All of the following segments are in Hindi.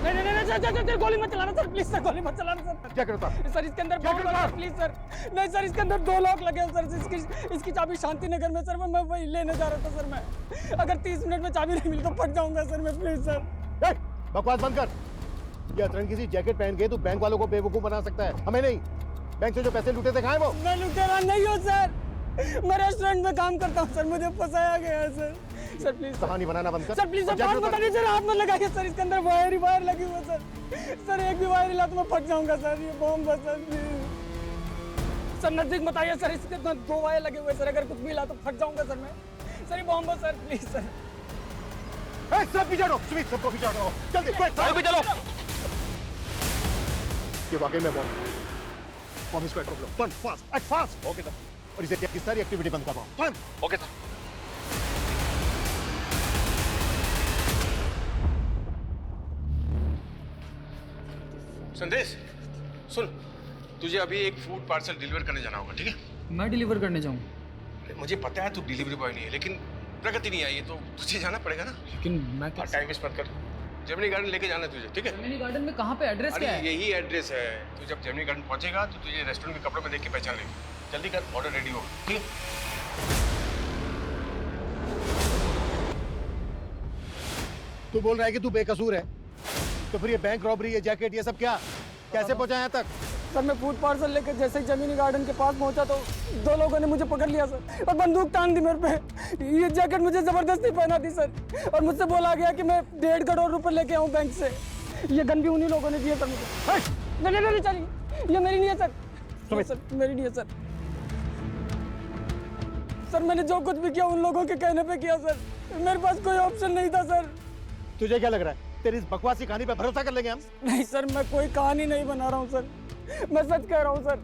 नहीं नहीं नहीं सर गोली मत चलाना सर, प्लीज सर गोली मत चलाना सर। क्या करता सर इसके अंदर बम लगा है, प्लीज सर। नहीं सर इसके अंदर 2 लॉक लगे हैं सर, इसकी चाबी शांति नगर में सर, मैं वही लेने जा रहा था सर। मैं अगर 30 मिनट में चाबी नहीं मिली तो फट जाऊंगा सर मैं, प्लीज सर। बकवास बंद कर। ये अतरंगी सी जैकेट पहन के तू बैंक वालों को बेवकूफ बना सकता है, हमें नहीं। बैंक से जो पैसे लूटे थे कहाँ है वो? मैं लुटेरा नहीं हूँ सर, मैं रेस्टोरेंट में काम करता हूँ सर, मुझे फंसाया गया है सर। सर प्लीज कहानी बनाना बंद कर सर, प्लीज सर बात बता दीजिए, हाथ में लगाइए सर, इसके अंदर वायर लगी हुई है सर। सर एक भी वायर हिला तो मैं फट जाऊंगा सर, ये बम बस सर प्लीज। सर नजदीक मत आइए सर, इसके अंदर 2 वायर लगे हुए सर, अगर कुछ भी हिला तो फट जाऊंगा सर मैं। सर ये बम बस सर, प्लीज सर। सब पीछे हटो, सुमित सबको पीछे हटो, जल्दी क्विक चलो। ये वाकई में बम स्क्वाड को बुलाओ, fast act fast. Okay sir. और इसे की सारी एक्टिविटी बंद करवाओ। Okay sir. संदेश सुन, तुझे अभी एक फूड पार्सल डिलीवर करने जाना होगा, ठीक है? मैं डिलीवर करने जाऊंगा? मुझे पता है तू डिलीवरी बॉय नहीं है, लेकिन प्रगति नहीं आई है तो तुझे जाना पड़ेगा ना। लेकिन मैं टाइम वेस्ट मत कर, जेमिनी गार्डन लेके जाना है तुझे, ठीक है? जेमिनी गार्डन में कहाँ पे, एड्रेस क्या है? यही एड्रेस है। तू जब जेमिनी गार्डन पहुंचेगा तो तुझे रेस्टोरेंट के कपड़ों में देख के पहचान लेगी। जल्दी कर, ऑर्डर रेडी हो, ठीक है? तू बोल रहा है कि तू बेकसूर है, तो फिर ये बैंक रॉबरी, ये जैकेट, ये सब क्या, कैसे पहुंचा यहाँ तक? सर मैं फूड पार्सल लेकर जैसे ही जेमिनी गार्डन के पास पहुंचा तो 2 लोगों ने मुझे पकड़ लिया सर, और बंदूक तान दी मेरे पे। ये जैकेट मुझे जबरदस्ती पहना दी सर, और मुझसे बोला गया कि मैं 1.5 करोड़ रुपए लेके आऊँ बैंक से। ये गन भी उन्हीं लोगों ने दिया सर मुझे। नहीं चलिए, ये मेरी नहीं है सर, सर मेरी नहीं है सर। सर मैंने जो कुछ भी किया उन लोगों के कहने पे किया सर, मेरे पास कोई ऑप्शन नहीं था सर। तुझे क्या लग रहा है तेरी इस बकवासी कहानी पे भरोसा कर लेंगे हम? नहीं सर, मैं कोई कहानी नहीं बना रहा हूँ सर, मैं सच कह रहा हूँ सर।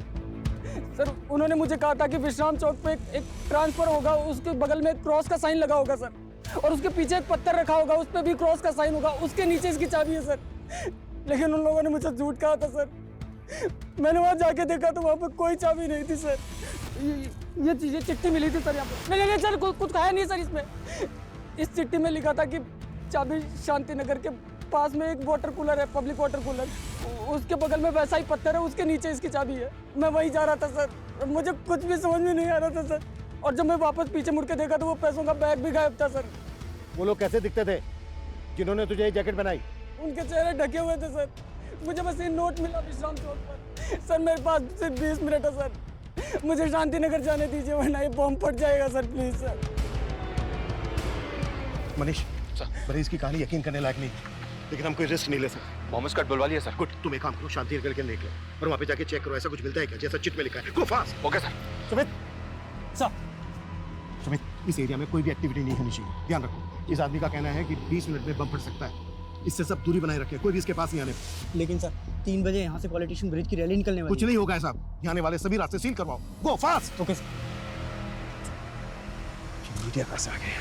सर उन्होंने मुझे कहा था कि विश्राम चौक पे एक ट्रांसफर होगा, उसके बगल में एक क्रॉस का साइन लगा होगा सर, और उसके पीछे एक पत्थर रखा होगा, उस पर भी क्रॉस का साइन होगा, उसके नीचे इसकी चाबी है सर। लेकिन उन लोगों ने मुझे झूठ कहा था सर। मैंने वहाँ जाके देखा तो वहाँ पे कोई चाबी नहीं थी सर। ये चीजें चिट्ठी मिली थी सर यहाँ पे। नहीं सर, कुछ है नहीं सर इसमें। इस चिट्ठी में लिखा था कि चाबी शांति नगर के पास में एक वाटर कूलर है, पब्लिक वाटर कूलर, उसके बगल में वैसा ही पत्थर है, उसके नीचे इसकी चाबी है। मैं वहीं जा रहा था सर, मुझे कुछ भी समझ में नहीं आ रहा था सर। और जब मैं वापस पीछे मुड़ के देखा तो वो पैसों का बैग भी गायब था सर। वो लोग कैसे दिखते थे जिन्होंने तुझे ये जैकेट बनाई? उनके चेहरे ढके हुए थे सर। मुझे बस ये नोट मिला विश्राम चौक पर। सर मेरे पास सिर्फ 20 मिनट है सर, मुझे शांति नगर जाने दीजिए वरना ये बम फट जाएगा sir, please sir. Manish sir, इसकी कहानी यकीन करने लायक नहीं, लेकिन हम कोई रिस्क नहीं ले सकते। बॉम्ब स्क्वाड बुलवा लिया सर। गुड, तुम एक काम करो, शांति नगर के निकलो और वहाँ पे जाके चेक करो ऐसा कुछ मिलता है क्या जैसा चिट में लिखा है। गो fast. Okay sir. Sumit sir, Sumit इस एरिया में कोई भी एक्टिविटी नहीं होनी चाहिए, ध्यान रखो। इस आदमी का कहना है कि 20 मिनट में बम फट सकता है, इससे सब दूरी बनाए रखें, कोई भी इसके पास नहीं आने। लेकिन सर 3 बजे यहाँ से पॉलिटिशियन ब्रिज की रैली निकलने वाली है। कुछ नहीं होगा ऐसा, यहाँ आने वाले सभी रास्ते सील करवाओ। गो फास्ट। Okay sir. मीडिया कैसे आ गए?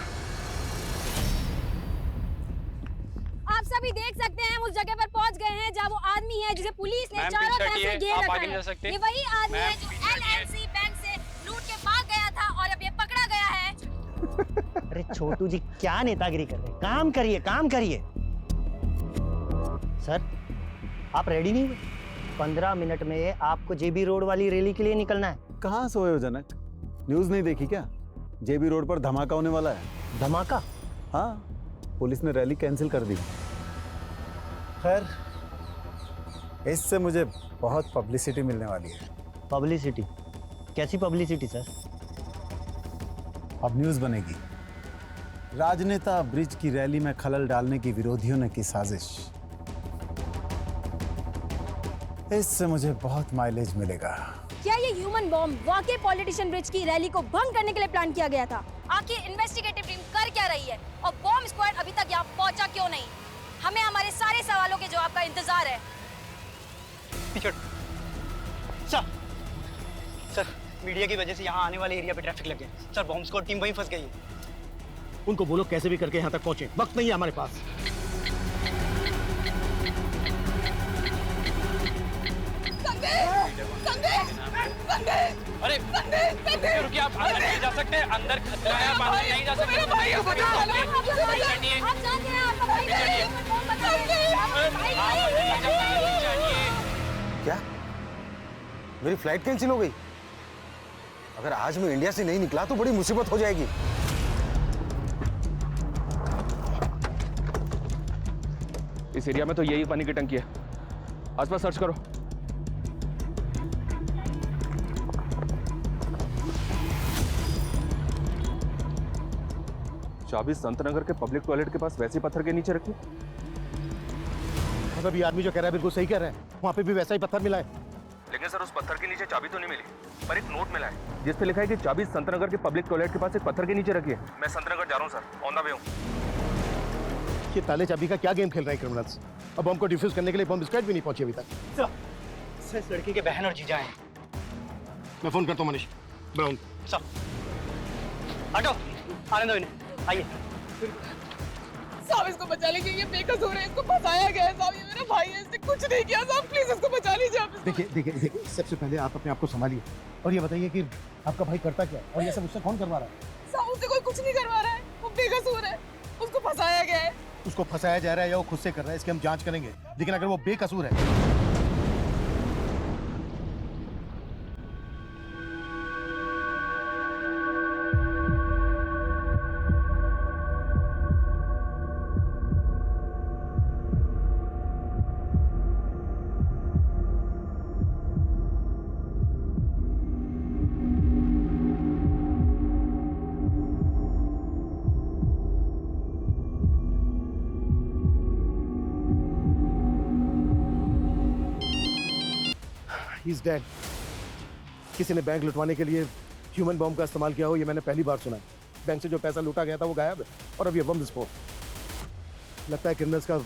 आप सभी देख सकते हैं हम उस जगह पर पहुंच गए हैं जहां वो आदमी है जिसे पुलिस ने चारों तरफ से घेर रखा है। ये वही आदमी है जो LNC बैंक से लूट के भाग गया था और अब ये पकड़ा गया है। अरे छोटू जी क्या नेतागिरी कर रहे हैं, काम करिए काम करिए। सर आप रेडी नहीं हुए? 15 मिनट में आपको जेबी रोड वाली रैली के लिए निकलना है। कहाँ सोए हो जनक, न्यूज नहीं देखी क्या? जेबी रोड पर धमाका होने वाला है। धमाका? हाँ, पुलिस ने रैली कैंसिल कर दी। खैर इससे मुझे बहुत पब्लिसिटी मिलने वाली है। पब्लिसिटी? कैसी पब्लिसिटी सर? अब न्यूज बनेगी, राजनेता ब्रिज की रैली में खलल डालने की विरोधियों ने की साजिश। इससे मुझे बहुत माइलेज मिलेगा। क्या ये ह्यूमन बॉम्ब वाकई पॉलिटिशियन ब्रिज की रैली को भंग करने के लिए प्लान किया गया था? आखिर इन्वेस्टिगेटिव टीम कर क्या रही है और बॉम्ब स्क्वाड अभी तक यहाँ पहुंचा क्यों नहीं? हमें हमारे सारे सवालों के जवाब का इंतजार है। सर मीडिया की वजह से यहाँ आने वाले एरिया पे ट्रैफिक लग गया। सर बॉम्ब स्क्वाड टीम वहीं फंस गई है। उनको बोलो कैसे भी करके यहाँ तक पहुंचे, वक्त नहीं है हमारे पास। संदेश! संदेश! संदेश! अरे रुकिए, आप अंदर नहीं जा सकते, अंदर खतरा है, आप अंदर नहीं जा सकते। क्या मेरी फ्लाइट कैंसिल हो गई? अगर आज मैं इंडिया से नहीं निकला तो बड़ी मुसीबत हो जाएगी। इस एरिया में तो यही पानी की टंकी है, आसपास सर्च करो। चाबी संतनगर के पब्लिक टॉयलेट के पास वैसे पत्थर के नीचे रखी। मतलब ये आदमी जो कह रहा है बिल्कुल सही कह रहा है, वहाँ पे भी वैसा ही पत्थर मिला है। लेकिन सर उस पत्थर के नीचे चाबी तो नहीं मिली, पर एक नोट मिला है जिस पे लिखा है कि चाबी संतनगर के पब्लिक टॉयलेट के पास एक पत्थर के नीचे रखी है। मैं संतनगर जा रहा हूँ सर, ऑन द वे हूँ। ये ताले चाबी का क्या गेम खेल रहे हैं क्रिमिनल्स? अब बम को डिफ्यूज करने के लिए बम स्क्वाड भी नहीं पहुंची अभी तक। सर इस लड़की के बहन और जीजा हैं। मैं फोन करता हूँ मनीष ब्राउन। सर हटो, आने दो इन्हें, आइए। साहब इसको बचा लीजिए, ये बेकसूर है, इसको फंसाया गया है साहब, ये मेरा भाई है, इसने कुछ नहीं किया साहब, प्लीज इसको बचा लीजिए आप। देखिए सबसे पहले आप अपने आप को संभालिए और ये बताइए कि आपका भाई करता क्या और ये सब उससे कौन करवा रहा है? साहब उससे कोई कुछ नहीं करवा रहा है, वो बेकसूर है, उसको फंसाया गया है। उसको फंसाया जा रहा है या वो खुद से कर रहा है, इसकी हम जांच करेंगे, लेकिन अगर वो बेकसूर है He's dead. किसी ने बैंक लुटवाने के लिए ह्यूमन बॉम्ब का इस्तेमाल किया हो ये मैंने पहली बार सुना है। बैंक से जो पैसा लूटा गया था वो गायब है और अब ये बम विस्फोट। लगता है क्रिमिनल्स का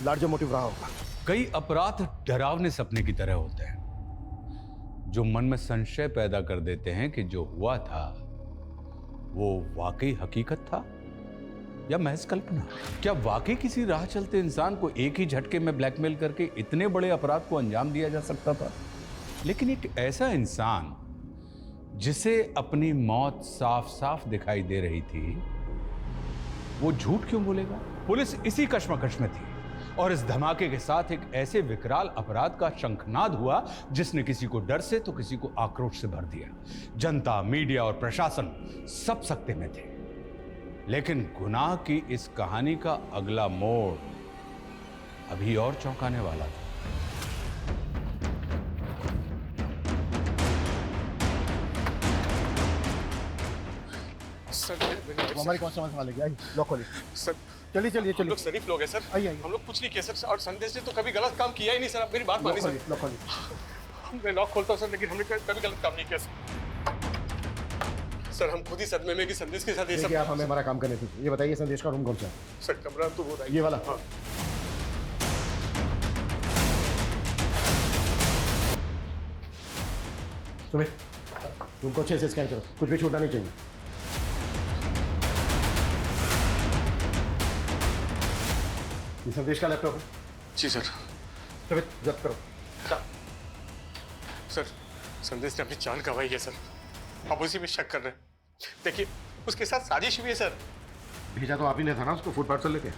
लार्जर मोटिव रहा होगा। कई अपराध डरावने सपने की तरह होते हैं जो मन में संशय पैदा कर देते हैं कि जो हुआ था वो वाकई हकीकत था या महज कल्पना। क्या वाकई किसी राह चलते इंसान को एक ही झटके में ब्लैकमेल करके इतने बड़े अपराध को अंजाम दिया जा सकता था? लेकिन एक ऐसा इंसान जिसे अपनी मौत साफ साफ दिखाई दे रही थी, वो झूठ क्यों बोलेगा? पुलिस इसी कश्मकश में थी और इस धमाके के साथ एक ऐसे विकराल अपराध का शंखनाद हुआ जिसने किसी को डर से तो किसी को आक्रोश से भर दिया। जनता, मीडिया और प्रशासन सब सकते में थे। लेकिन गुनाह की इस कहानी का अगला मोड़ अभी और चौंकाने वाला था। सर हमारी कौन सा मसला लेके आई? लॉक खोलिए सर, चलिए चलिए हम चलिए। लोग शरीफ लोग हैं सर, आइए हम लोग कुछ नहीं किया सर, और संदेश ने तो कभी गलत काम किया ही नहीं सर। आप मेरी बात मानिए सर। लॉक खोलिए। मैं लॉक खोलता हूँ सर, लेकिन हमने कभी गलत काम नहीं किया सर। हम खुद ही सदमे में कि संदेश के साथ ये सब। देखिए आप हमें हमारा काम करने दीजिए। ये बताइए संदेश का रूम कौन सा है? सर कमरा तो वो ये वाला? हाँ। सुमित रूम को अच्छे से स्कैन करो, कुछ भी छूटना नहीं चाहिए। ये संदेश का लैपटॉप है? जी सर। सुमित जब्त करो। सर संदेश ने अपनी जान गंवाई है सर, आप उसी में शक कर रहे हैं। देखिए उसके साथ साजिश भी है सर। भेजा तो आप ही ने था ना उसको फूड पार्सल लेके?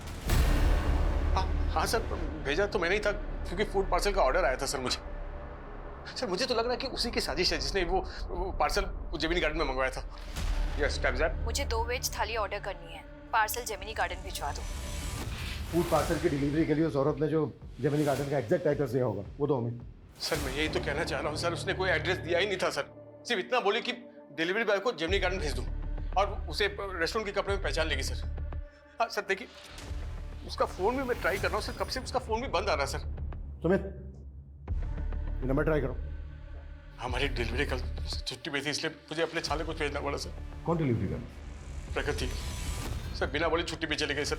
हाँ सर, भेजा तो मैंने ही था क्योंकि फूड पार्सल का ऑर्डर आया था सर मुझे। सर मुझे तो लग रहा है कि उसी की साजिश है जिसने वो पार्सल जेमिनी गार्डन में मंगवाया था। Yes time that. मुझे 2 वेज थाली ऑर्डर करनी है, पार्सल जेमिनी गार्डन भिजवा दो। फूड पार्सल की डिलीवरी के लिए उस औरत ने जो जेमिनी गार्डन का एग्जैक्ट एड्रेस दिया होगा वो दो हमें। सर मैं यही तो कहना चाह रहा हूँ सर, उसने कोई एड्रेस दिया ही नहीं था सर। सिर्फ इतना बोले कि डिलीवरी बॉय को जेमिनी गार्डन भेज दूँ और उसे रेस्टोरेंट के कपड़े में पहचान लेगी सर। हाँ सर देखिए उसका फ़ोन भी मैं ट्राई कर रहा हूँ सर, कब से उसका फ़ोन भी बंद आ रहा है सर। सुमित ये नंबर ट्राई करो। हमारी डिलीवरी कल छुट्टी पे थी इसलिए मुझे अपने छाले को भेजना पड़ा सर। कौन डिलीवरी कर? प्रकृति सर बिना बोले छुट्टी पे चले गए सर,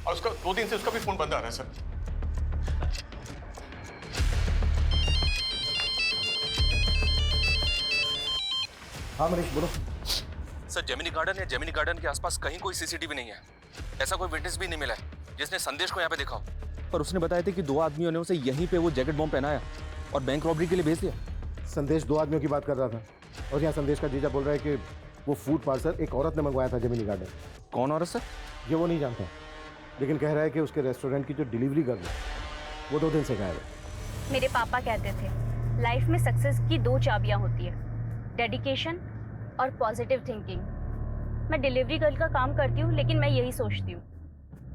और उसका 2 दिन से उसका भी फ़ोन बंद आ रहा है सर। हाँ मनीष बोलो। सर जेमिनी गार्डन या जेमिनी गार्डन के आसपास कहीं कोई सीसीटीवी नहीं है, ऐसा कोई विटनेस भी नहीं मिला है जिसने संदेश को यहाँ पे देखा हो। पर उसने बताया था कि 2 आदमियों ने उसे यहीं पे वो जैकेट बॉम्ब पहनाया और बैंक रॉबरी के लिए भेज दिया। संदेश 2 आदमियों की बात कर रहा था और यहाँ संदेश का जीजा बोल रहा है कि वो फूड पार्सल एक औरत ने मंगवाया था जेमिनी गार्डन। कौन औरत सर? ये वो नहीं जानता, लेकिन कह रहा है कि उसके रेस्टोरेंट की जो डिलीवरी गर्ल है वो 2 दिन से गायब है। मेरे पापा कहते थे लाइफ में सक्सेस की 2 चाबियां होती है, डेडिकेशन और पॉजिटिव थिंकिंग। मैं डिलीवरी गर्ल का काम करती हूँ, लेकिन मैं यही सोचती हूँ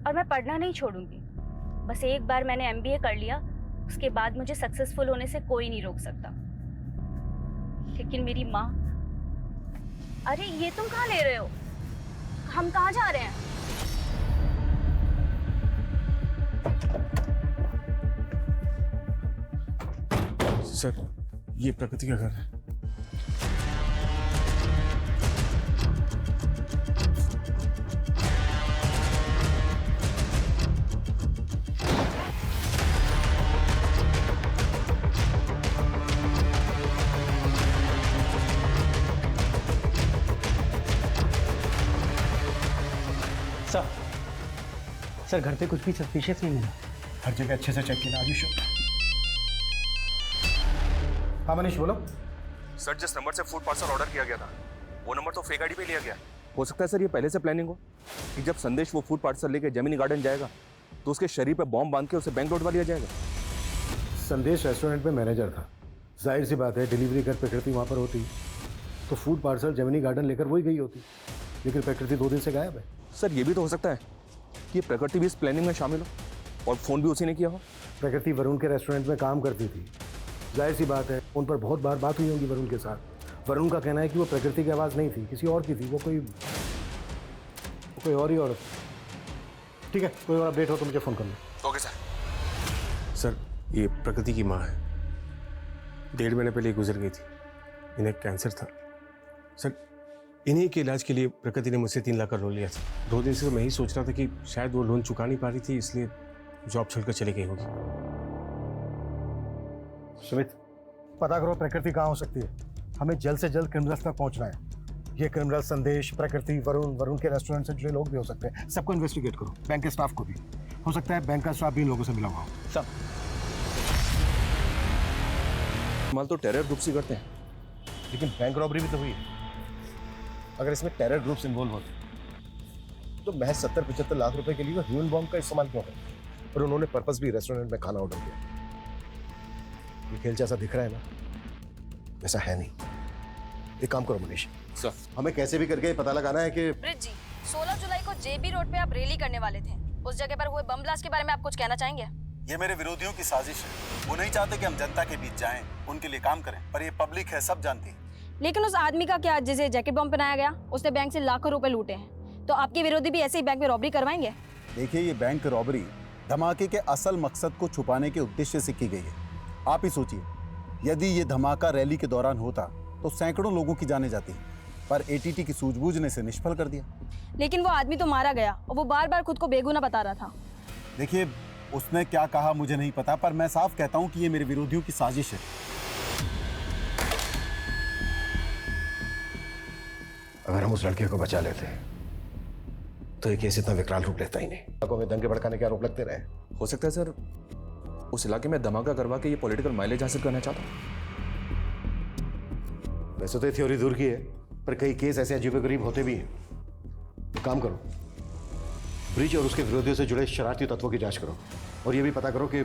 और मैं पढ़ना नहीं छोड़ूंगी। बस एक बार मैंने MBA कर लिया, उसके बाद मुझे सक्सेसफुल होने से कोई नहीं रोक सकता। लेकिन मेरी माँ, अरे ये तुम कहाँ ले रहे हो? हम कहाँ जा रहे हैं? सर, ये प्रकृति का घर है। सर घर पे कुछ भी सस्पिशियस नहीं मिला। हर जगह अच्छे से चेक किया। Are you sure? हाँ मनीष बोलो। सर, जिस नंबर से फूड पार्सल ऑर्डर किया गया था वो नंबर तो फेक आईडी पे लिया गया। हो सकता है सर ये पहले से प्लानिंग हो कि जब संदेश वो फूड पार्सल लेके जेमिनी गार्डन जाएगा तो उसके शरीर पे बॉम्ब बांध के उसे बैंक लौटवा लिया जाएगा। संदेश रेस्टोरेंट में मैनेजर था, जाहिर सी बात है डिलीवरी कर प्रकृति वहाँ पर होती तो फूड पार्सल जेमिनी गार्डन लेकर वही गई होती, लेकिन प्रकृति 2 दिन से गायब है। सर ये भी तो हो सकता है कि प्रकृति भी इस प्लानिंग में शामिल हो और फ़ोन भी उसी ने किया हो। प्रकृति वरुण के रेस्टोरेंट में काम करती थी, जाहिर सी बात है फ़ोन पर बहुत बार बात हुई होगी वरुण के साथ। वरुण का कहना है कि वो प्रकृति की आवाज़ नहीं थी, किसी और की थी, वो कोई और ही औरत। ठीक है, कोई और अपडेट हो तो मुझे फ़ोन कर लो। Okay sir. सर, ये प्रकृति की माँ है, 1.5 महीने पहले गुजर गई थी, इन्हें कैंसर था। सर, इन्हीं के इलाज के लिए प्रकृति ने मुझसे 3 लाख का लोन लिया था। 2 दिन से तो मैं ही सोच रहा था कि शायद वो लोन चुका नहीं पा रही थी, इसलिए जॉब छोड़कर चली गई होगी। सुमित, पता करो प्रकृति कहाँ हो सकती है। हमें जल्द से जल्द क्रिमिनल्स तक पहुँचना है। ये क्रिमिनल संदेश, प्रकृति, वरुण के रेस्टोरेंट से जुड़े लोग भी हो सकते हैं। सबको इन्वेस्टिगेट करो, बैंक के स्टाफ को भी। हो सकता है बैंक का स्टाफ भी इन लोगों से मिला हुआ हो। सब माल तो टेरर ग्रुप से करते हैं, लेकिन बैंक रॉबरी भी तो हुई है। अगर इसमें टेरर ग्रुप्स इन्वॉल्व होते तो महज 70-75 लाख रुपए के लिए वो ह्यूमन बॉम्ब का इस्तेमाल क्यों करते? और उन्होंने पर्पस भी रेस्टोरेंट में खाना ऑर्डर किया। ये खेल जैसा दिख रहा है ना, वैसा है नहीं। एक काम करो मनीष, सर हमें कैसे भी करके पता लगाना है कि ब्रिज जी, 16 जुलाई को JB रोड पे आप रैली करने वाले थे। उस जगह पर हुए बम ब्लास्ट के बारे में आप कुछ कहना चाहेंगे? ये मेरे विरोधियों की साजिश है। वो नहीं चाहते कि हम जनता के बीच जाएं, उनके लिए काम करें, पर ये पब्लिक है, सब जानती है। लेकिन उस आदमी का क्या, जिसे जैकेट बम पहनाया गया, उसने बैंक से लाखों रुपए लूटे हैं, तो आपके विरोधी भी ऐसे ही बैंक में रॉबरी करवाएंगे? देखिए, ये बैंक रॉबरी धमाके के असल मकसद को छुपाने के उद्देश्य से की गई है। आप ही सोचिए, यदि ये धमाका रैली के दौरान होता तो सैकड़ों लोगों की जाने जाती, पर ATT की सूझबूझ ने इसे निष्फल कर दिया। लेकिन वो आदमी तो मारा गया और वो बार बार खुद को बेगुनाह बता रहा था। देखिए, उसने क्या कहा मुझे नहीं पता, पर मैं साफ कहता हूं कि ये मेरे विरोधियों की साजिश है। अगर हम उस लड़के को बचा लेते तो ये केस इतना विकराल रूप लेता ही नहीं। लोगों में दंगे भड़काने के आरोप लगते रहे। हो सकता है सर उस इलाके में धमाका करवा के ये पॉलिटिकल माइलेज हासिल करना चाहता हूँ। वैसे तो ये थ्योरी दूर की है, पर कई केस ऐसे अजीबोगरीब होते भी हैं। काम करो, ब्रिज और उसके विरोधियों से जुड़े शरारती तत्वों की जांच करो और ये भी पता करो कि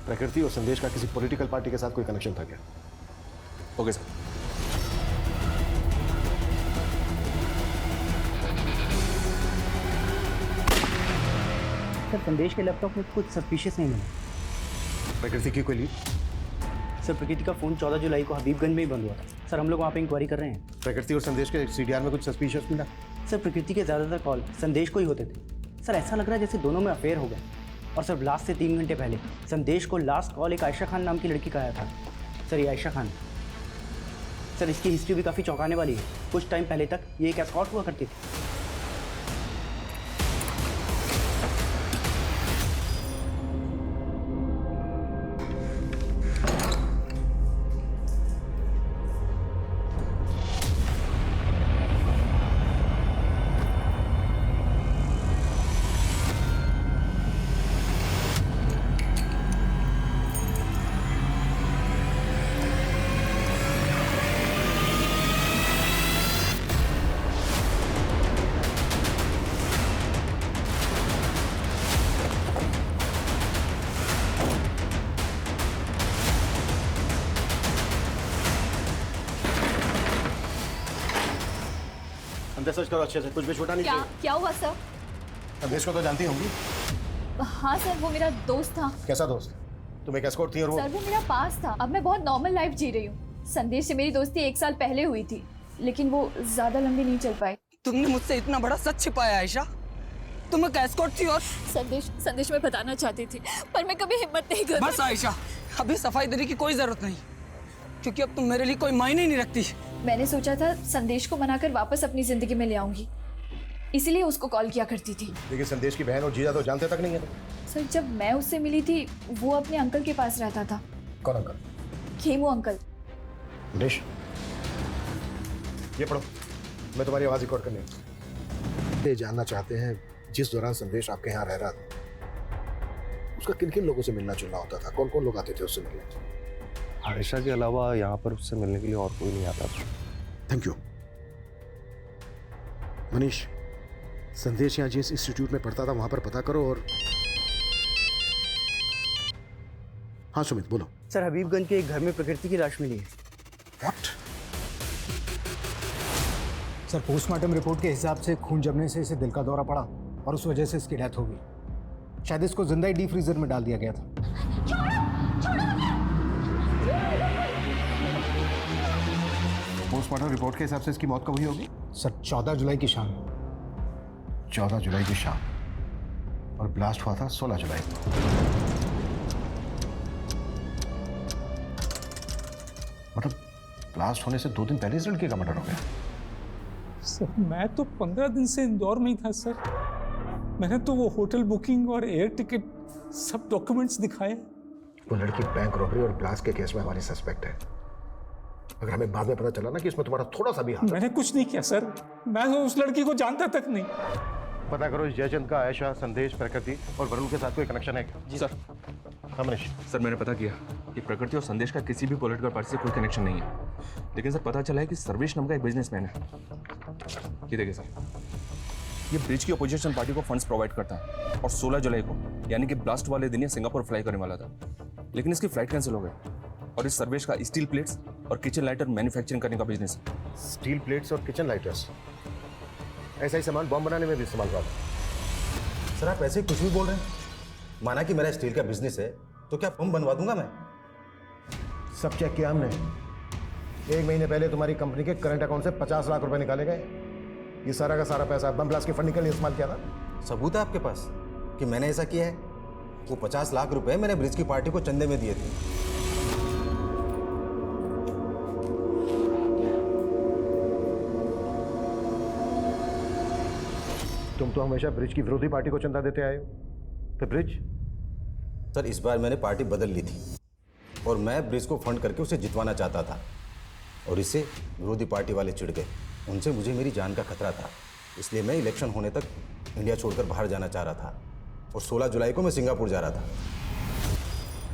प्रकृति और संदेश का किसी पॉलिटिकल पार्टी के साथ कोई कनेक्शन था क्या। Okay sir. सर संदेश के लैपटॉप में कुछ सस्पिशियस नहीं मिला। प्रकृति की कोई लीड? सर प्रकृति का फ़ोन 14 जुलाई को हबीबगंज में ही बंद हुआ था। सर हम लोग वहाँ पे इंक्वायरी कर रहे हैं। प्रकृति और संदेश के CDR में कुछ सस्पिशियस मिला? सर प्रकृति के ज़्यादातर कॉल संदेश को ही होते थे। सर ऐसा लग रहा है जैसे दोनों में अफेयर हो गया। और सर ब्लास्ट से 3 घंटे पहले संदेश को लास्ट कॉल एक आयशा खान नाम की लड़की का आया था। सर ये आयशा खान, सर इसकी हिस्ट्री भी काफ़ी चौंकाने वाली है। कुछ टाइम पहले तक ये एक एस्कॉर्ट हुआ करती थी। सर्च करो अच्छे से, कुछ भी छूटा नहीं क्या चाहिए। क्या हुआ सर? संदेश को तो जानती होंगी। हाँ सर, वो मेरा दोस्त था। कैसा दोस्त? तुम एक एस्कॉर्ट थी और वो सर वो मेरा पास था। अब मैं बहुत नॉर्मल लाइफ जी रही हूँ। संदेश से मेरी दोस्ती 1 साल पहले हुई थी, लेकिन वो ज्यादा लंबी नहीं चल पाई। तुमने मुझसे इतना बड़ा सच छिपाया आयशा। तुम एक एस्कॉर्ट थी और संदेश मैं बताना चाहती थी, पर मैं कभी हिम्मत नहीं कर। बस आयशा, अभी सफाई देने की कोई जरूरत नहीं, क्योंकि अब तुम मेरे लिए कोई मायने ही नहीं रखती। मैंने सोचा था संदेश को मनाकर वापस अपनी जिंदगी में ले आऊंगी, इसीलिए उसको कॉल किया करती थी। देखिए, संदेश की बहन और जीजा तो जानते तक नहीं है। सर जब मैं उससे मिली थी, वो अपने अंकल के पास रहता था। कौन अंकल? खेमू अंकल। संदेश, ये पढ़ो, मैं तुम्हारी आवाज रिकॉर्ड करनी ये जानना चाहते हैं जिस दौरान संदेश आपके यहाँ रह रहा था, उसका किन किन लोगों से मिलना जुलना होता था, कौन कौन लोग आते थे उससे मिलने? आयशा के अलावा यहाँ पर उससे मिलने के लिए और कोई नहीं आता था। Thank you. मनीष, संदेश यहाँ जिस इंस्टीट्यूट में पढ़ता था वहां पर पता करो। और हाँ सुमित, बोलो। सर हबीबगंज के एक घर में प्रकृति की लाश मिली है। व्हाट? सर पोस्टमार्टम रिपोर्ट के हिसाब से खून जमने से इसे दिल का दौरा पड़ा और उस वजह से इसकी डेथ हो गई। शायद इसको जिंदा ही डीप फ्रीजर में डाल दिया गया था। पोस्टमार्टम रिपोर्ट के हिसाब से इसकी मौत कब हुई होगी? सर 14 जुलाई की शाम। 14 जुलाई की शाम, और ब्लास्ट हुआ था 16 जुलाई को। मतलब ब्लास्ट होने से 2 दिन पहले इस लड़के का मर्डर हो गया। सर मैं तो 15 दिन से इंदौर में ही था सर। मैंने तो वो होटल बुकिंग और एयर टिकट सब डॉक्यूमेंट्स दिखाए। वो लड़की बैंक रॉबरी और ब्लास्ट के केस में हमारी सस्पेक्ट है। अगर हमें बाद में पता चला ना कि इसमें तुम्हारा थोड़ा सा भी हाथ, मैंने कुछ नहीं किया सर। मैं तो उस लड़की को जानता तक नहीं। पता करो इस जयचंद का आयशा, संदेश, प्रकृति और वरुण के साथ कोई कनेक्शन है क्या? जी सर। हाँ मनीष। सर मैंने पता किया कि प्रकृति और संदेश का किसी भी पॉलिटिकल पार्टी से कोई कनेक्शन नहीं है, लेकिन सर पता चला है कि सर्वेश नाम का एक बिजनेसमैन है। ये देखिए सर, ये ब्रिज की अपोजिशन पार्टी को फंड्स प्रोवाइड करता है और 16 जुलाई को यानी कि ब्लास्ट वाले दिन ये सिंगापुर फ्लाई करने वाला था, लेकिन इसकी फ्लाइट कैंसिल हो गई। और इस सर्वेश का स्टील प्लेट्स और किचन लाइटर मैन्युफैक्चरिंग करने का बिजनेस है। स्टील प्लेट्स और किचन लाइटर्स, ऐसा ही सामान बॉम्ब बनाने में भी इस्तेमाल हुआ था। सर आप ऐसे ही कुछ भी बोल रहे हैं। माना कि मेरा स्टील का बिजनेस है तो क्या बम बनवा दूंगा मैं? सब चेक किया हमने। 1 महीने पहले तुम्हारी कंपनी के करंट अकाउंट से 50 लाख रुपए निकाले गए। ये सारा का सारा पैसा बम ब्लास्ट के फंडिंग के लिए इस्तेमाल किया था। सबूत है आपके पास कि मैंने ऐसा किया है? वो 50 लाख रुपए मैंने ब्रिज की पार्टी को चंदे में दिए थे। तुम तो हमेशा ब्रिज की विरोधी पार्टी को चंदा देते आए हो, तो ब्रिज? सर इस बार मैंने पार्टी बदल ली थी और मैं ब्रिज को फंड करके उसे जितवाना चाहता था, और इससे विरोधी पार्टी वाले चिढ़ गए। उनसे मुझे मेरी जान का खतरा था, इसलिए मैं इलेक्शन होने तक इंडिया छोड़कर बाहर जाना चाह रहा था और 16 जुलाई को मैं सिंगापुर जा रहा था।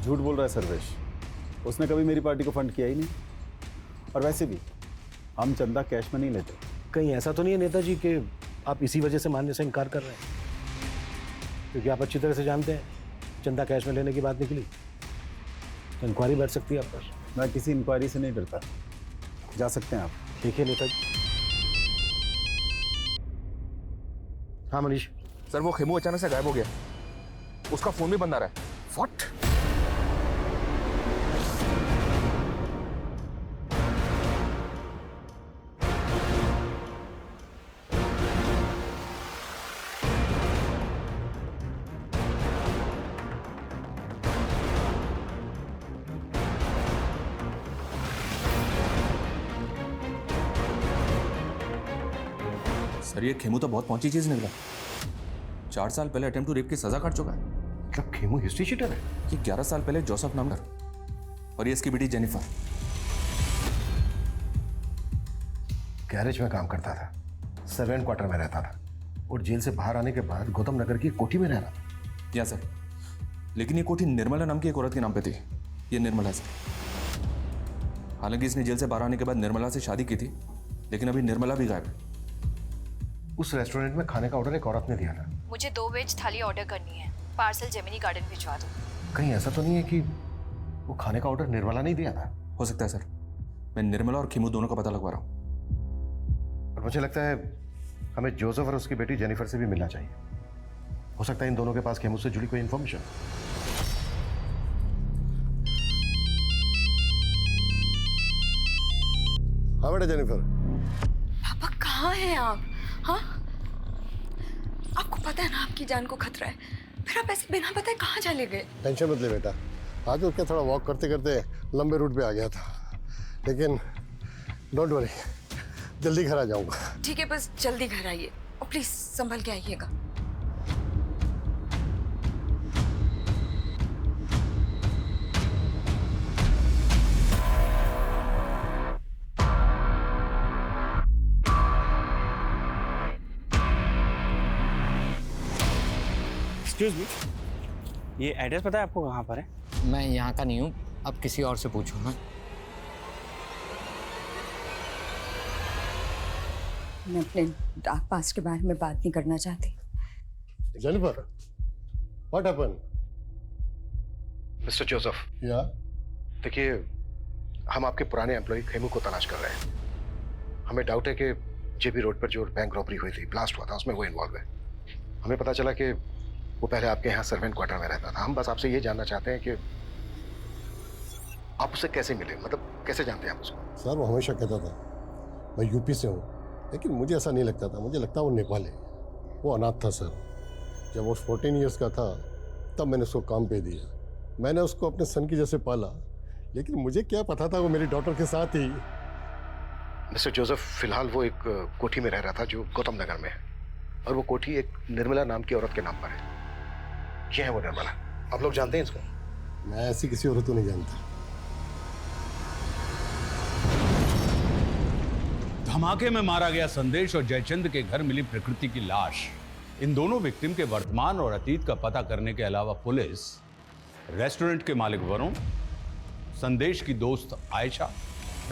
झूठ बोल रहा है सर्वेश, उसने कभी मेरी पार्टी को फंड किया ही नहीं। और वैसे भी हम चंदा कैश में नहीं लेते। कहीं ऐसा तो नहीं है नेताजी कि आप इसी वजह से मानने से इनकार कर रहे हैं? क्योंकि आप अच्छी तरह से जानते हैं चंदा कैश में लेने की बात निकली तो इंक्वायरी बैठ सकती है आप पर। मैं किसी इंक्वायरी से नहीं डरता, जा सकते हैं आप। ठीक है नेताजी। हाँ मनीष। सर वो खेमू अचानक से गायब हो गया, उसका फोन भी बंद आ रहा है। व्हाट? सर ये खेमू तो बहुत पहुंची चीज निकला। 4 साल पहले अटेम्प्ट टू रेप की सजा काट चुका है। मतलब खेमू हिस्ट्री शीटर है? ये 11 साल पहले जोसेफ नाम का, और ये इसकी बेटी जेनिफर। गैरेज में काम करता था, सर्वेंट क्वार्टर में रहता था और जेल से बाहर आने के बाद गौतम नगर की कोठी में रह रहा था। या सर, लेकिन ये कोठी निर्मला नाम की एक औरत के नाम पे थी। ये निर्मला सर। हालांकि इसने जेल से बाहर आने के बाद निर्मला से शादी की थी, लेकिन अभी निर्मला भी गायब है। उस रेस्टोरेंट में खाने का ऑर्डर एक औरत ने दिया था। मुझे 2 वेज थाली ऑर्डर करनी है, पार्सल जेमिनी गार्डन भिजवा दो। कहीं ऐसा तो नहीं है कि वो खाने का ऑर्डर निर्मला नहीं दिया था? हो सकता है सर, मैं निर्मला और खेमू दोनों का पता लगवा रहा हूँ। और मुझे लगता है हमें जोसेफ और उसकी बेटी जेनिफर से भी मिलना चाहिए। हो सकता है इन दोनों के पास खेमू से जुड़ी कोई इंफॉर्मेशन। हाँ बेटा जेनिफर। पापा कहाँ हैं आप? हाँ, आपको पता है ना आपकी जान को खतरा है, फिर आप ऐसे बिना बताए कहाँ चले गए? टेंशन मत ले बेटा, आज उसका थोड़ा वॉक करते करते लंबे रूट पे आ गया था, लेकिन डोंट वरी, जल्दी घर आ जाऊंगा। ठीक है, बस जल्दी घर आइए और प्लीज संभल के आइएगा। एक्सक्यूज मी, ये एड्रेस पता है आपको कहाँ पर है? मैं यहाँ का नहीं हूँ, अब किसी और से पूछूँ। हाँ, मैं अपने डार्क पास्ट के बारे में बात नहीं करना चाहती। Jennifer, what happened? Mister Joseph, या देखिए, हम आपके पुराने एम्प्लॉय खेमू को तलाश कर रहे हैं। हमें डाउट है कि जेबी रोड पर जो बैंक रॉबरी हुई थी, ब्लास्ट हुआ था, उसमें वो इन्वॉल्व है। हमें पता चला कि वो पहले आपके यहाँ सर्वेंट क्वार्टर में रहता था। हम बस आपसे ये जानना चाहते हैं कि आप उसे कैसे मिले, मतलब कैसे जानते हैं आप उसको? सर, वो हमेशा कहता था मैं यूपी से हूँ, लेकिन मुझे ऐसा नहीं लगता था। मुझे लगता वो नेपाली। वो अनाथ था सर। जब वो 14 ईयर्स का था तब मैंने उसको काम पे दिया। मैंने उसको अपने सन की जैसे पाला, लेकिन मुझे क्या पता था वो मेरी डॉटर के साथ ही। मिस्टर जोसेफ, फिलहाल वो एक कोठी में रह रहा था जो गौतम नगर में है, और वो कोठी एक निर्मला नाम की औरत के नाम पर है। ये है वो निर्मला। आप लोग जानते हैं इसको? मैं ऐसी किसी औरत को नहीं जानता। धमाके में मारा गया संदेश और जयचंद के घर मिली प्रकृति की लाश, इन दोनों विक्टिम के वर्तमान और अतीत का पता करने के अलावा पुलिस रेस्टोरेंट के मालिक वरुण, संदेश की दोस्त आयशा,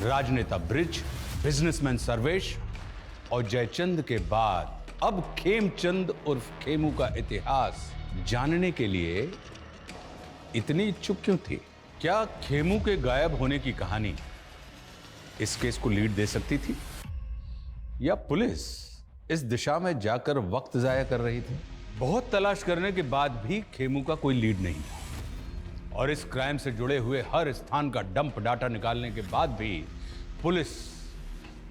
राजनेता ब्रिज, बिजनेसमैन सर्वेश और जयचंद के बाद अब खेमचंद उर्फ खेमू का इतिहास जानने के लिए इतनी इच्छुक क्यों थी? क्या खेमू के गायब होने की कहानी इस केस को लीड दे सकती थी, या पुलिस इस दिशा में जाकर वक्त जाया कर रही थी? बहुत तलाश करने के बाद भी खेमू का कोई लीड नहीं था, और इस क्राइम से जुड़े हुए हर स्थान का डंप डाटा निकालने के बाद भी पुलिस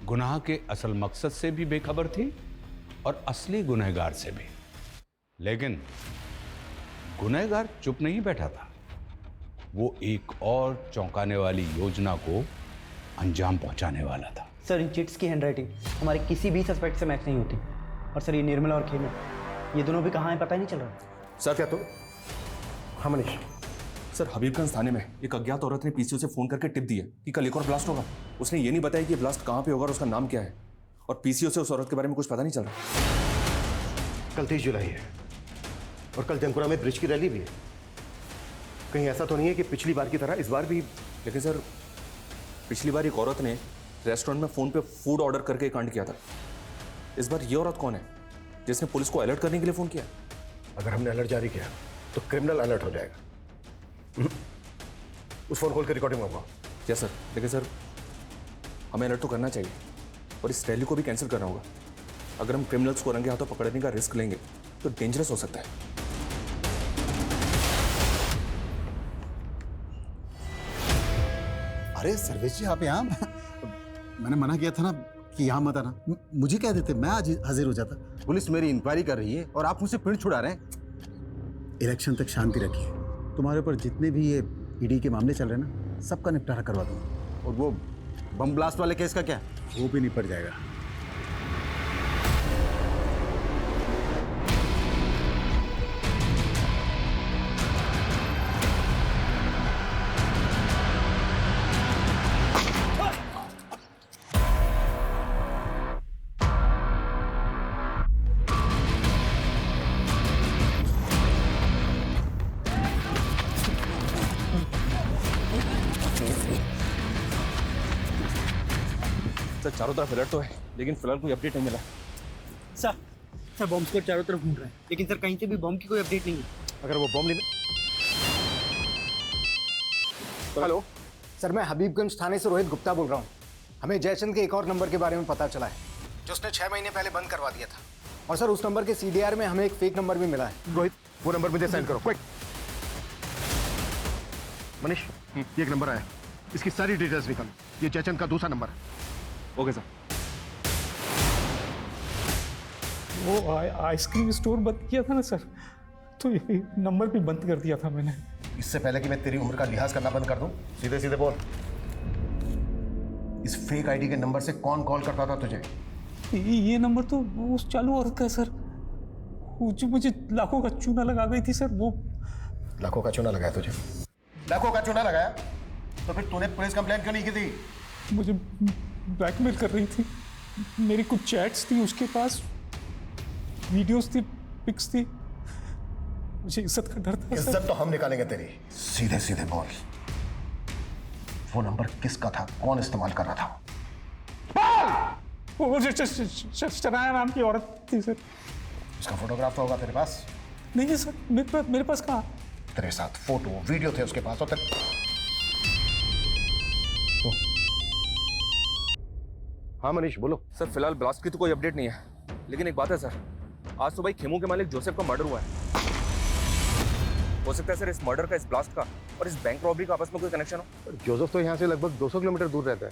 गुनाह के असल मकसद से भी बेखबर थी और असली गुनहगार से भी। लेकिन गुनहगार चुप नहीं बैठा था। वो एक और चौंकाने वाली योजना को अंजाम पहुंचाने वाला था। सर, इन चिट्स की हैंडराइटिंग हमारे किसी भी सस्पेक्ट से मैच नहीं होती। और सर, ये निर्मला और खेमू, ये दोनों भी कहाँ हैं पता ही नहीं चल रहा। सर, क्या तो? हाँ मनीष। सर, हबीबगंज थाने में एक अज्ञात औरत ने पीसीओ से फोन करके टिप दी है कि कल एक और ब्लास्ट होगा। उसने ये नहीं बताया कि ब्लास्ट कहाँ पे होगा और उसका नाम क्या है, और पीसीओ से उस औरत के बारे में कुछ पता नहीं चल रहा। कल 30 जुलाई है और कल जंकुरा में ब्रिज की रैली भी है। कहीं ऐसा तो नहीं है कि पिछली बार की तरह इस बार भी? लेकिन सर, पिछली बार एक औरत ने रेस्टोरेंट में फोन पे फूड ऑर्डर करके कांड किया था। इस बार ये औरत कौन है जिसने पुलिस को अलर्ट करने के लिए फोन किया? अगर हमने अलर्ट जारी किया तो क्रिमिनल अलर्ट हो जाएगा। उस फोन कॉल की रिकॉर्डिंग होगा। यस सर, लेकिन सर हमें अलर्ट तो करना चाहिए और इस रैली को भी कैंसिल करना होगा। अगर हम क्रिमिनल्स को रंगे हाथों पकड़ने का रिस्क लेंगे तो डेंजरस हो सकता है। अरे सर्वेश जी, आप यहाँ? मैंने मना किया था ना कि यहाँ मत आना। मुझे कह देते, मैं आज हाजिर हो जाता। पुलिस मेरी इंक्वायरी कर रही है और आप मुझसे पिंड छुड़ा रहे हैं। इलेक्शन तक शांति रखिए। तुम्हारे ऊपर जितने भी ये ईडी के मामले चल रहे हैं ना, सबका निपटारा करवा दूंगा। और वो बम ब्लास्ट वाले केस का क्या? वो भी निपट जाएगा। चारों तरफ अलर्ट तो है, लेकिन फिलहाल कोई अपडेट नहीं मिला। सर बॉम्ब स्क्वाड चारों तरफ घूम रहा है, लेकिन सर कहीं से भी बॉम्ब की कोई अपडेट नहीं है। अगर वो बॉम्ब नहीं। हेलो सर, मैं हबीबगंज थाने से रोहित गुप्ता बोल रहा हूँ। हमें जयचंद के एक और नंबर के बारे में पता चला है। जो उसने 6 महीने पहले बंद करवा दिया था। और सर उस नंबर के CDR में हमें एक फेक नंबर भी मिला है। रोहित वो नंबर मुझे सेंड करो क्विक। मनीष ये एक नंबर आया, इसकी सारी डिटेल्स निकालो। ये चेचन का दूसरा नंबर है। Okay sir. वो आइसक्रीम स्टोर बंद किया था ना सर, तो ये नंबर भी बंद कर दिया था मैंने। इससे पहले कि मैं तेरी उम्र का लिहाज करना बंद कर दूं, सीधे सीधे बोल, इस फेक आईडी के नंबर से कौन कॉल करता था तुझे? ये नंबर तो उस चालू औरत का है सर, वो जो मुझे लाखों का चूना लगा गई थी सर। वो लाखों का चूना लगाया तुझे? लाखों का चूना लगाया तो फिर तूने पुलिस कंप्लेंट क्यों नहीं की थी? मुझे ब्लैकमेल कर रही थी। मेरी कुछ चैट्स थी उसके पास, वीडियोस थी, पिक्स थी। मुझे इज्जत का डर था। इज्जत तो हम निकालेंगे तेरी। सीधे सीधे बोल, वो नंबर किसका था, कौन इस्तेमाल कर रहा था? वो शनाया नाम की औरत थी सर। उसका फोटोग्राफ तो होगा तेरे पास? नहीं है सर, मेरे पास कहाँ? तेरे साथ फोटो वीडियो थे उसके पास। और हाँ मनीष बोलो। सर फिलहाल ब्लास्ट की तो कोई अपडेट नहीं है, लेकिन एक बात है सर, आज सुबह खेमू के मालिक जोसेफ का मर्डर हुआ है। हो सकता है सर इस मर्डर का, इस ब्लास्ट का और इस बैंक रॉबरी का आपस में कोई कनेक्शन हो। जोसेफ तो यहाँ से लगभग 200 किलोमीटर दूर रहता है,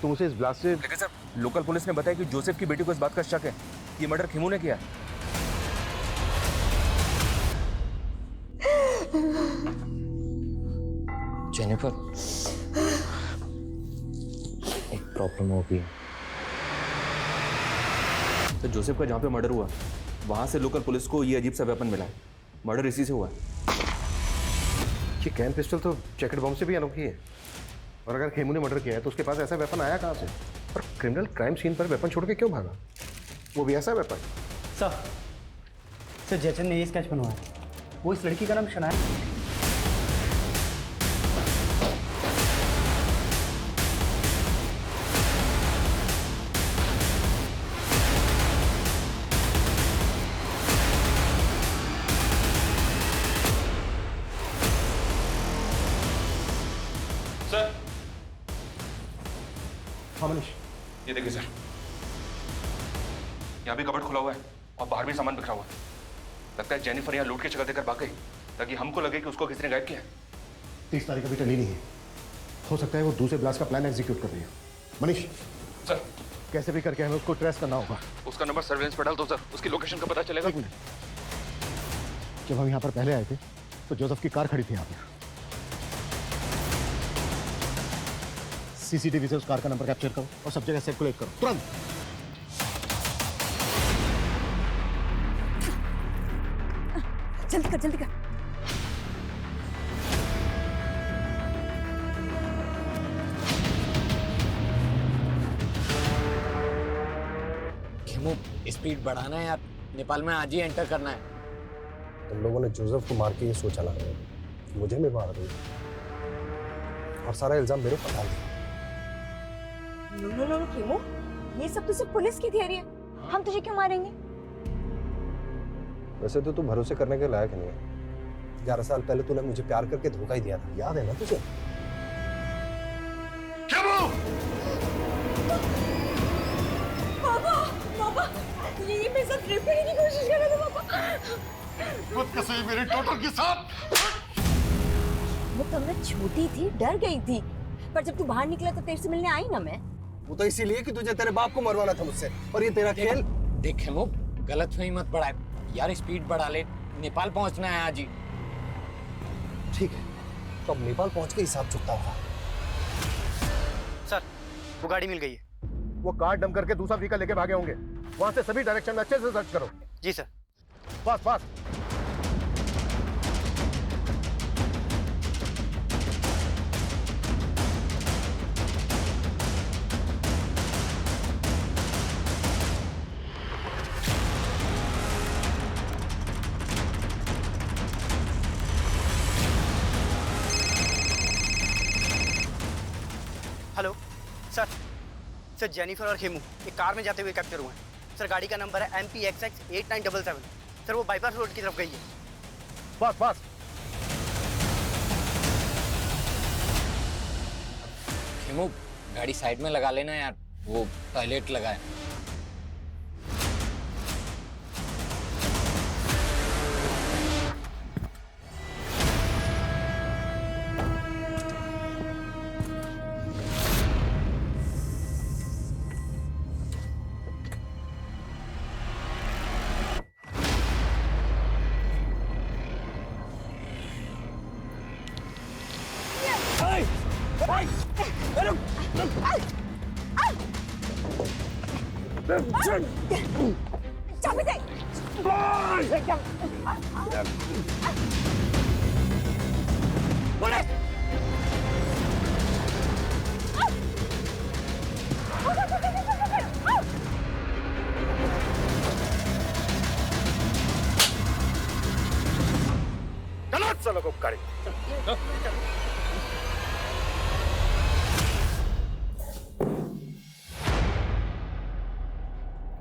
तुम उसे इस ब्लास्ट से। लेकिन सर लोकल पुलिस ने बताया कि जोसेफ की बेटी को इस बात का शक है कि मर्डर खेमू ने किया है। जेनिफर, एक प्रॉब्लम हो गई। तो जोसेफ का जहाँ पे मर्डर हुआ वहाँ से लोकल पुलिस को ये अजीब सा वेपन मिला है। मर्डर इसी से हुआ है। ये कैन पिस्टल तो जैकेट बम से भी अनोखी है, और अगर खेमू ने मर्डर किया है तो उसके पास ऐसा वेपन आया कहाँ से? और क्रिमिनल क्राइम सीन पर वेपन छोड़ के क्यों भागा, वो भी ऐसा वेपन? सर जैचन ने ये स्केच बनवाया, वो इस लड़की का नाम शनाया। सर हाँ मनीष, ये देखिए सर, यहाँ भी कबर्ड खुला हुआ है और बाहर भी सामान बिखरा हुआ है। लगता है जेनिफर यहाँ लूट की जगह देकर भाग गई ताकि हमको लगे कि उसको किसी ने गायब किया है। 30 तारीख अभी टली नहीं है, हो सकता है वो दूसरे ब्लास्ट का प्लान एग्जीक्यूट कर रही है। मनीष सर कैसे भी करके हमें उसको ट्रेस करना होगा। उसका नंबर सर्वेलेंस पर डाल दो सर, उसकी लोकेशन का पता चलेगा। जब हम यहाँ पर पहले आए थे तो जोसेफ की कार खड़ी थी यहाँ पे। सीसीटीवी से उस कार का नंबर कैप्चर करो और सब जगह सर्कुलेट करो तुरंत। जल्दी कर जल्दी कर। खेमू, स्पीड बढ़ाना है यार, नेपाल में आज ही एंटर करना है। तुम लोगों ने जोसेफ को मार के ये सोचा लगा, मुझे भी मार दिया और सारा इल्जाम मेरे पर डाल दिया। नो खेमू, ये सब तो सिर्फ पुलिस की थियरी है, हम तुझे क्यों मारेंगे? वैसे तो तू भरोसे करने के लायक नहीं है। 11 साल पहले तूने मुझे प्यार करके धोखा ही दिया था, याद है ना तुझे? पापा, ये मेरे साथ रेप करने की कोशिश कर रहा था पापा। खुद कसम मेरे डॉटर के साथ। वो तब मैं छोटी थी, डर गई थी, पर जब तू बाहर निकला तो तेरे से मिलने आई ना मैं। वो तो इसीलिए कि तुझे तेरे बाप को मरवाना था मुझसे, और ये तेरा खेल। देख खेमू, गलतफहमी मत बढ़ाए यार, स्पीड बढ़ा ले, नेपाल पहुंचना है आज ही। ठीक है, तो अब नेपाल पहुंच के हिसाब चुकता होगा। सर वो गाड़ी मिल गई है। वो कार डंप करके दूसरा व्हीकल लेके भागे होंगे, वहां से सभी डायरेक्शन में अच्छे से सर्च करो। जी sir. Fast fast. Hello sir Jennifer और खेमू एक कार में जाते हुए कैप्चर हुए हैं सर। गाड़ी का नंबर है MPXX 8977। सर वो बाईपास रोड की तरफ गई है। Fast fast. खेमू, गाड़ी साइड में लगा लेना यार, वो टॉयलेट लगा है। चाबी दे। गलत सालों को गाड़ी।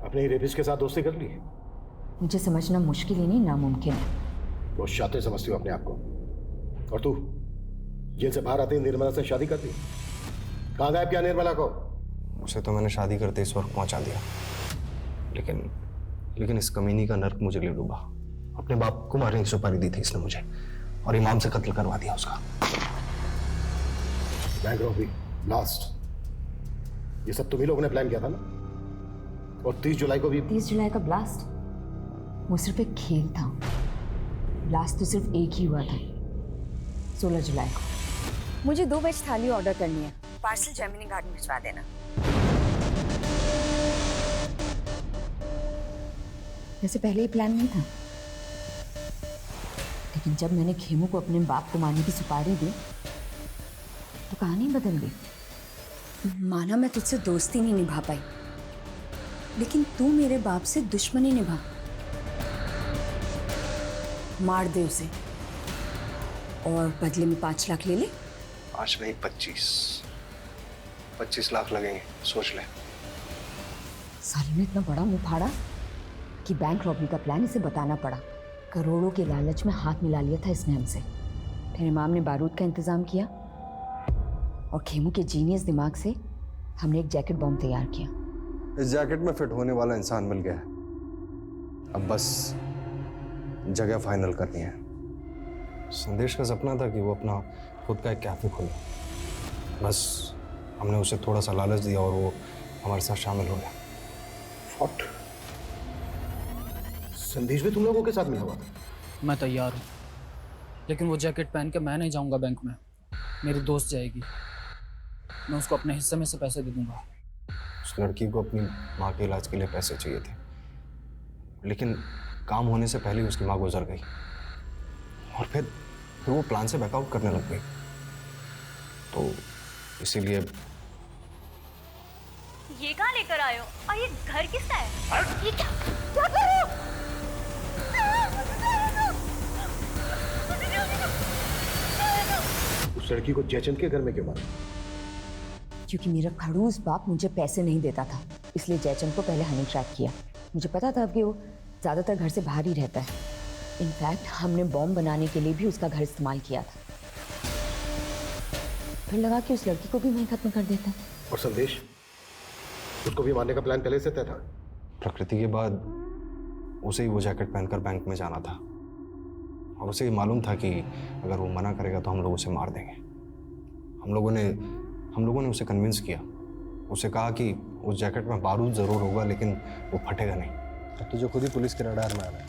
अपने रेपिस्ट के साथ दोस्ती कर ली? मुझे समझना मुश्किल ही नहीं, नामुमकिन है। वो शातिर समझती हो अपने आप को। और तू जेल से बाहर आते ही निर्मला से शादी कर ली। कहाँ गायब किया निर्मला को? उसे तो मैंने शादी करते इस वक्त पहुंचा दिया, लेकिन इस कमीनी का नर्क मुझे ले डूबा। अपने बाप को मारने की सुपारी दी थी इसने मुझे, और इमाम से कत्ल करवा दिया उसका। बैंक रॉबरी, ब्लास्ट, ये सब तुम्ही लोगों ने प्लान किया था ना? और 30 जुलाई को भी। 30 जुलाई का ब्लास्ट वो सिर्फ एक खेल था। ब्लास्ट तो सिर्फ एक ही हुआ था, 16 जुलाई को। मुझे 2 वेज थाली ऑर्डर करनी है, पार्सल जेमिनी गार्डन भिजवा देना। वैसे पहले ही प्लान नहीं था, लेकिन जब मैंने खेमू को अपने बाप को मारने की सुपारी दी तो कहानी बदल गई। माना मैं तुझसे दोस्ती नहीं निभा पाई, लेकिन तू मेरे बाप से दुश्मनी निभा। मार दे उसे और बदले में 5 लाख ले ले। 5 नहीं 25 लाख लगेंगे, सोच ले। साले ने इतना बड़ा मुंह फाड़ा कि बैंक रॉबरी का प्लान इसे बताना पड़ा। करोड़ों के लालच में हाथ मिला लिया था इसने हमसे। फिर इमाम ने बारूद का इंतजाम किया और खेमू के जीनियस दिमाग से हमने एक जैकेट बॉम्ब तैयार किया। इस जैकेट में फिट होने वाला इंसान मिल गया है, अब बस जगह फाइनल करनी है। संदेश का सपना था कि वो अपना खुद का एक कैफे खोले, बस हमने उसे थोड़ा सा लालच दिया और वो हमारे साथ शामिल हो गया। What? संदेश भी तुम लोगों के साथ मिला हुआ था? मैं तैयार हूँ, लेकिन वो जैकेट पहन के मैं नहीं जाऊँगा बैंक में। मेरी दोस्त जाएगी, मैं उसको अपने हिस्से में से पैसे दे दूंगा। उस लड़की को अपनी माँ के इलाज के लिए पैसे चाहिए थे, लेकिन काम होने से पहले उसकी माँ गुजर गई और फिर वो प्लान से बैकआउट करने लग गई। तो इसीलिए ये कहाँ लेकर आए हो और ये घर किसका है? ये क्या कर रहे हो? उस लड़की को जयचंद के घर में क्यों मारा? क्योंकि मेरा खड़ूस बाप मुझे पैसे नहीं देता था, इसलिए जयचंद को पहले हनी ट्रैप किया। मुझे पता था कि वो ज़्यादातर घर से बाहर ही रहता है। इनफैक्ट हमने बॉम्ब बनाने के लिए भी उसका घर इस्तेमाल किया था। फिर लगा कि उस लड़की को भी वहीं खत्म कर देता है। और संदेश, उसको भी मारने का प्लान पहले से तय था? प्रकृति के बाद उसे ही वो जैकेट पहनकर बैंक में जाना था, और उसे ये मालूम था कि अगर वो मना करेगा तो हम लोग उसे मार देंगे। हम लोगों ने उसे कन्विंस किया। उसे कहा कि उस जैकेट में बारूद ज़रूर होगा, लेकिन वो फटेगा नहीं। अब तुझे खुद ही पुलिस के रडार में आना है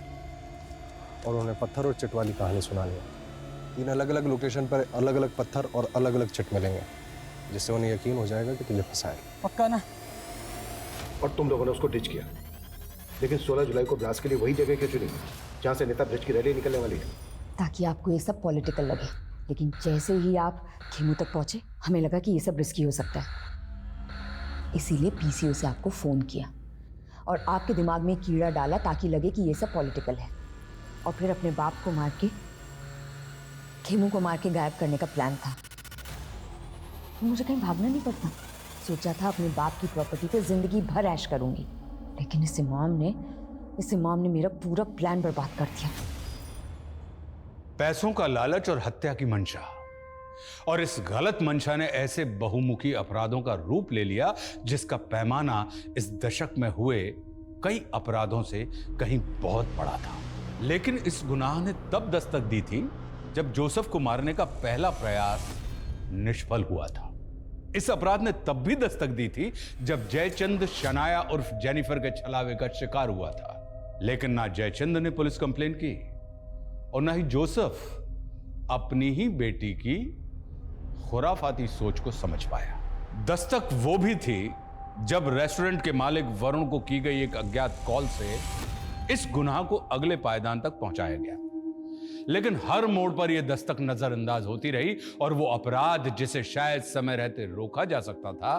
और उन्हें पत्थर और चिट वाली कहानी सुनानी है। 3 अलग अलग लोकेशन पर अलग अलग पत्थर और अलग अलग चिट मिलेंगे, जिससे उन्हें यकीन हो जाएगा कि तुझे फंसाया। पक्का ना? और तुम लोगों ने उसको डिच किया, लेकिन 16 जुलाई को ब्लास्ट के लिए वही जगह क्यों चुनी जहाँ से नेता ब्रिज की रैली निकलने वाली है? ताकि आपको ये सब पॉलिटिकल लगे, लेकिन जैसे ही आप खेमू तक पहुंचे हमें लगा कि ये सब रिस्की हो सकता है। इसीलिए पीसीओ से आपको फ़ोन किया और आपके दिमाग में कीड़ा डाला ताकि लगे कि ये सब पॉलिटिकल है, और फिर अपने बाप को मार के खेमू को मार के गायब करने का प्लान था। मुझे कहीं भागना नहीं पड़ता। सोचा था अपने बाप की प्रॉपर्टी पे जिंदगी भर ऐश करूंगी, लेकिन इस इमाम ने मेरा पूरा प्लान बर्बाद कर दिया। पैसों का लालच और हत्या की मंशा, और इस गलत मंशा ने ऐसे बहुमुखी अपराधों का रूप ले लिया जिसका पैमाना इस दशक में हुए कई अपराधों से कहीं बहुत बड़ा था। लेकिन इस गुनाह ने तब दस्तक दी थी जब जोसेफ को मारने का पहला प्रयास निष्फल हुआ था। इस अपराध ने तब भी दस्तक दी थी जब जयचंद शनाया उर्फ जेनिफर के छलावे का शिकार हुआ था, लेकिन ना जयचंद ने पुलिस कंप्लेंट की और ना ही जोसेफ अपनी ही बेटी की खुराफाती सोच को समझ पाया। दस्तक वो भी थी जब रेस्टोरेंट के मालिक वरुण को की गई एक अज्ञात कॉल से इस गुनाह को अगले पायदान तक पहुंचाया गया। लेकिन हर मोड़ पर यह दस्तक नजरअंदाज होती रही और वो अपराध जिसे शायद समय रहते रोका जा सकता था,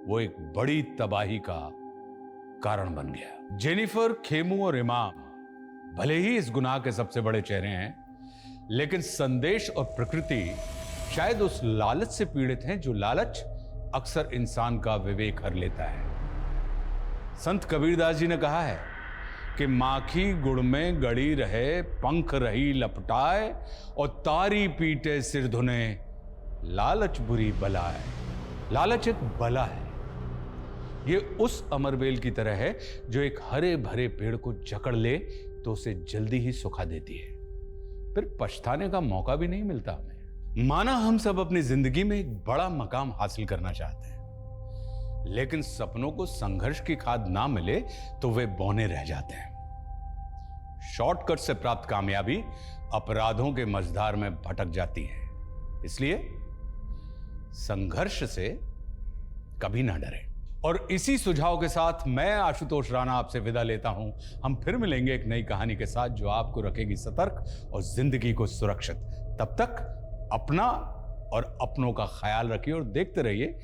वो एक बड़ी तबाही का कारण बन गया। जेनिफर, खेमू और इमाम भले ही इस गुनाह के सबसे बड़े चेहरे हैं, लेकिन संदेश और प्रकृति शायद उस लालच से पीड़ित हैं जो लालच अक्सर इंसान का विवेक हर लेता है। संत कबीरदास जी ने कहा है कि माखी गुड़ में गड़ी रहे, पंख रही लपटाए, और तारी पीटे सिर धुने, लालच बुरी बला है। लालच एक बला है। ये उस अमरबेल की तरह है जो एक हरे भरे पेड़ को जकड़ ले तो उसे जल्दी ही सुखा देती है, फिर पछताने का मौका भी नहीं मिलता हमें। माना हम सब अपनी जिंदगी में एक बड़ा मकाम हासिल करना चाहते हैं, लेकिन सपनों को संघर्ष की खाद ना मिले तो वे बौने रह जाते हैं। शॉर्टकट से प्राप्त कामयाबी अपराधों के मझधार में भटक जाती है। इसलिए संघर्ष से कभी ना डरें। और इसी सुझाव के साथ मैं आशुतोष राणा आपसे विदा लेता हूं। हम फिर मिलेंगे एक नई कहानी के साथ जो आपको रखेगी सतर्क और जिंदगी को सुरक्षित। तब तक अपना और अपनों का ख्याल रखिए और देखते रहिए